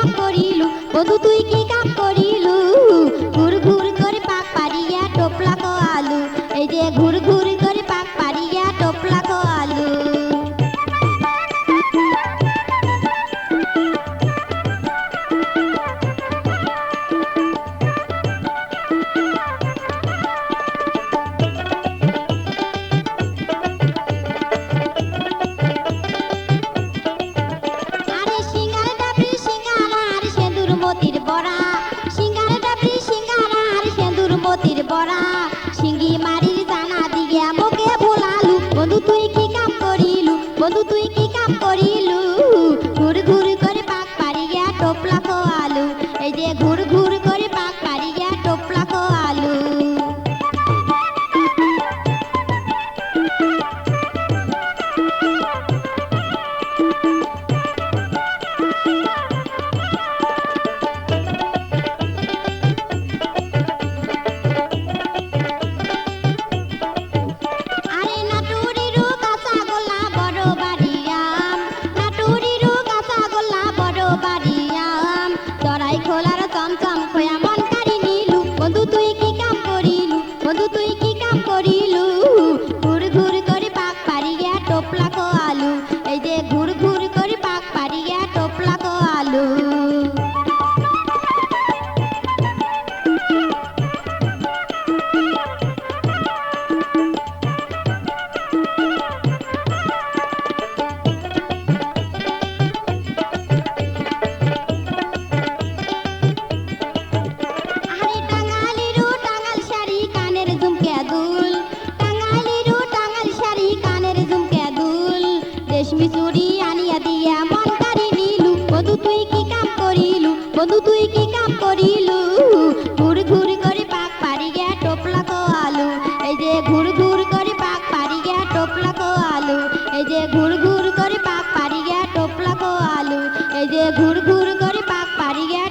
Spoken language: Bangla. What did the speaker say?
কাম করিলু বন্ধু তুই কি কাম করিলু ঘুর ঘুর করে পাক পারিয়া টোপলা কো আলু এই যে ঘুর ঘুর করে পাক পারিয়া টোপলা কো আলু আরে সিঙ্গার ডাবরি সিঙ্গারা আর সেঁদুর মতির বড়া সিঙ্গার ডাবরি সিঙ্গারা আর সেঁদুর মতির বড়া সিঙ্গি মারির জানা দিয়া মোকে ভোলালু বন্ধু তুই কি কাম করিলু বন্ধু তুই কি কাম করিলু ঘুর ঘুর করে পাক পারিয়া টোপলা কো আলু এই যে ঘুর ঘুর করে পাক পারিয়া টোপলা কো আলু আরে নাটুরিরু কাঁচা গোলা বড় বাড়িয়াম নাটুরিরু কাঁচা গোলা বড় বাড়িয়াম চড়াই খোলার চমচম খোয়া মন কারি নিলু বন্ধু তুই কি কাম করিলু বন্ধু তুই কি কাম করিলু ঘুর ঘুর করে পাক পারিয়া টোপলা কো আলু এই যে ঘুর ঘুর করে পাক পারিয়া টোপলা কো আলু আরে টাঙ্গালিরু টাঙ্গাল শাড়ি কানের ঝুমকে দুল টাঙ্গালিরু টাঙ্গাল শাড়ি কানের ঝুমকে দুল রেশমি চুড়ি আনিয়া দিয়া মন কারি নিলু বন্ধু তুই কি কাম করিলু বন্ধু তুই কি কাম করিলু ঘুর ঘুর করে পাক পারিয়া টোপলা কো আলু এই যে ঘুর ঘুর করে পাক পারিয়া টোপলা কো আলু এই যে ঘুর ঘুর করে পাক পারিয়া টোপলা কো আলু এই যে ঘুর ঘুর করে পাক পারিয়া